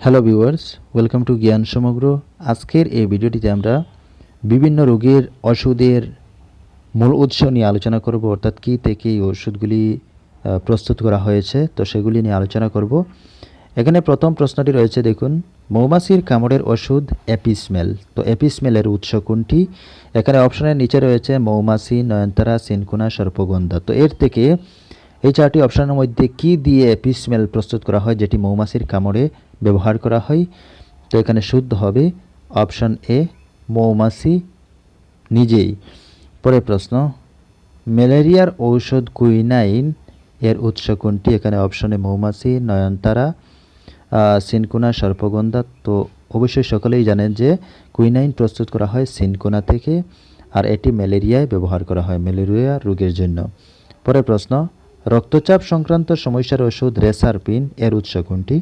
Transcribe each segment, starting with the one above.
Hello viewers, welcome to জ্ঞান সমগ্র। আজকের এই ভিডিওটিতে আমরা বিভিন্ন রোগের ওষুধের মূল উৎস নিয়ে আলোচনা করব, অর্থাৎ কী থেকে এই ওষুধগুলি প্রস্তুত করা হয়েছে, তো সেগুলি নিয়ে আলোচনা করব। এখানে প্রথম প্রশ্নটি রয়েছে, দেখুন, মৌমাছির কামড়ের ওষুধ অ্যাপিসমেল। তো অ্যাপিসমেলের উৎস কোনটি? এখানে অপশনের নিচে রয়েছে মৌমাছি, নয়নতারা, সিনকোনা, সর্পগন্ধা। তো এর থেকে এই চারটি অপশনের মধ্যে কি দিয়ে অ্যাপিসমেল প্রস্তুত করা হয়, যেটি মৌমাছির কামড়ে ব্যবহার করা হয়? তো এখানে শুদ্ধ হবে অপশন এ, মৌমাছি নিজেই। পরের প্রশ্ন, ম্যালেরিয়ার ঔষধ কুইনাইন এর উৎস কোনটি? এখানে অপশনে মৌমাছি, নয়নতারা, সিনকোনা, সর্পগন্ধা। তো অবশ্যই সকলেই জানেন যে কুইনাইন প্রস্তুত করা হয় সিনকোনা থেকে, আর এটি ম্যালেরিয়ায় ব্যবহার করা হয়, ম্যালেরিয়া রোগের জন্য। পরের প্রশ্ন, রক্তচাপ সংক্রান্ত সমস্যার ওষুধ রেসারপিন এর উৎস কোনটি?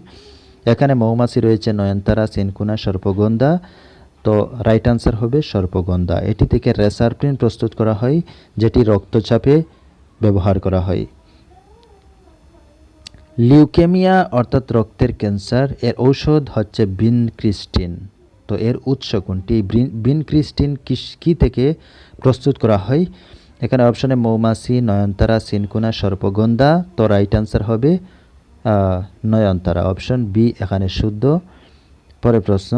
এখানে মৌমাছি রয়েছে, নয়নতারা, সিনকোনা, সর্পগন্ধা। তো রাইট আনসার হবে সর্পগন্ধা। এটি থেকে রেসারপিন প্রস্তুত করা হয়, যেটি রক্তচাপে ব্যবহার করা হয়। লিউকেমিয়া অর্থাৎ রক্তের ক্যান্সার এর ঔষধ হচ্ছে ভিনক্রিস্টিন। তো এর উৎস কোনটি? ভিনক্রিস্টিন কি থেকে প্রস্তুত করা হয়? এখানে অপশনে মৌমাছি, নয়নতারা, সিনকোনা, সর্পগন্ধা। তো রাইট আনসার হবে নয়নতারা, অপশন বি এখানে শুদ্ধ। পরের প্রশ্ন,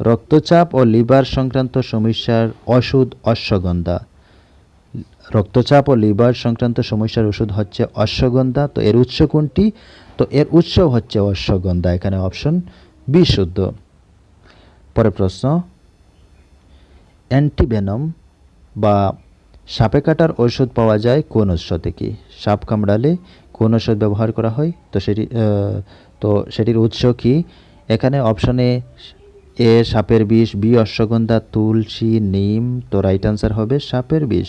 রক্তচাপ ও লিভার সংক্রান্ত সমস্যার ওষুধ অশ্বগন্ধা। রক্তচাপ ও লিভার সংক্রান্ত সমস্যার ওষুধ হচ্ছে অশ্বগন্ধা। তো এর উৎস কোনটি? তো এর উৎস হচ্ছে অশ্বগন্ধা, এখানে অপশন বি শুদ্ধ। পরের প্রশ্ন, অ্যান্টিভেনম বা সাপে কাটার ওষুধ পাওয়া যায় কোন উৎস থেকে? সাপ কামড়ালে কোন ওষুধ ব্যবহার করা হয়? তো সেটির উৎস কি? এখানে অপশনে এ সাপের বিষ, বি অশ্বগন্ধা, তুলসী, নিম। তো রাইট আনসার হবে সাপের বিষ।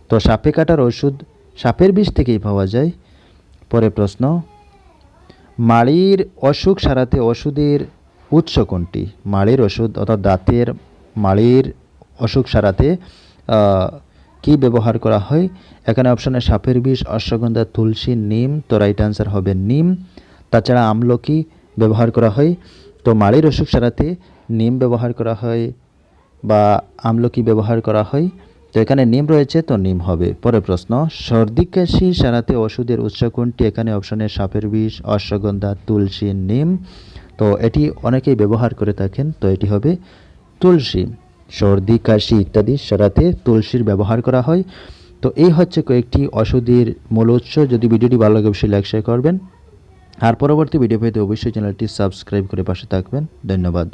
তো সাপে কাটার ওষুধ সাপের বিষ থেকেই পাওয়া যায়। পরের প্রশ্ন, মাড়ির অসুখ সারাতে ওষুধের উৎস কোনটি? মাড়ির ওষুধ অর্থাৎ দাঁতের মাড়ির অসুখ সারাতে কি ব্যবহার করা হয়? এখানে অপশনে সাপের বিষ, অশ্বগন্ধা, তুলসী, নিম। তো রাইট আনসার হবে নিম। তাছাড়া আমলকি ব্যবহার করা হয়। তো মাড়ির অসুখ সারাতে নিম ব্যবহার করা হয় বা আমলকি ব্যবহার করা হয়। তো এখানে নিম রয়েছে, তো নিম হবে। পরের প্রশ্ন, সর্দি কাশি সারাতে ওষুধের উৎস কোনটি? এখানে অপশনে সাপের বিষ, অশ্বগন্ধা, তুলসী, নিম। তো এটি অনেকেই ব্যবহার করে থাকেন, তো এটি হবে তুলসী। সর্দি কাশি ইত্যাদি সারাতে তুলসীর ব্যবহার করা হয়। তো এই হচ্ছে কয়েকটি ওষুধের মূল উৎস। যদি ভিডিওটি ভালো লাগে অবশ্যই লাইক শেয়ার করবেন, আর পরবর্তী ভিডিও পেতে অবশ্যই চ্যানেলটি সাবস্ক্রাইব করে পাশে থাকবেন। ধন্যবাদ।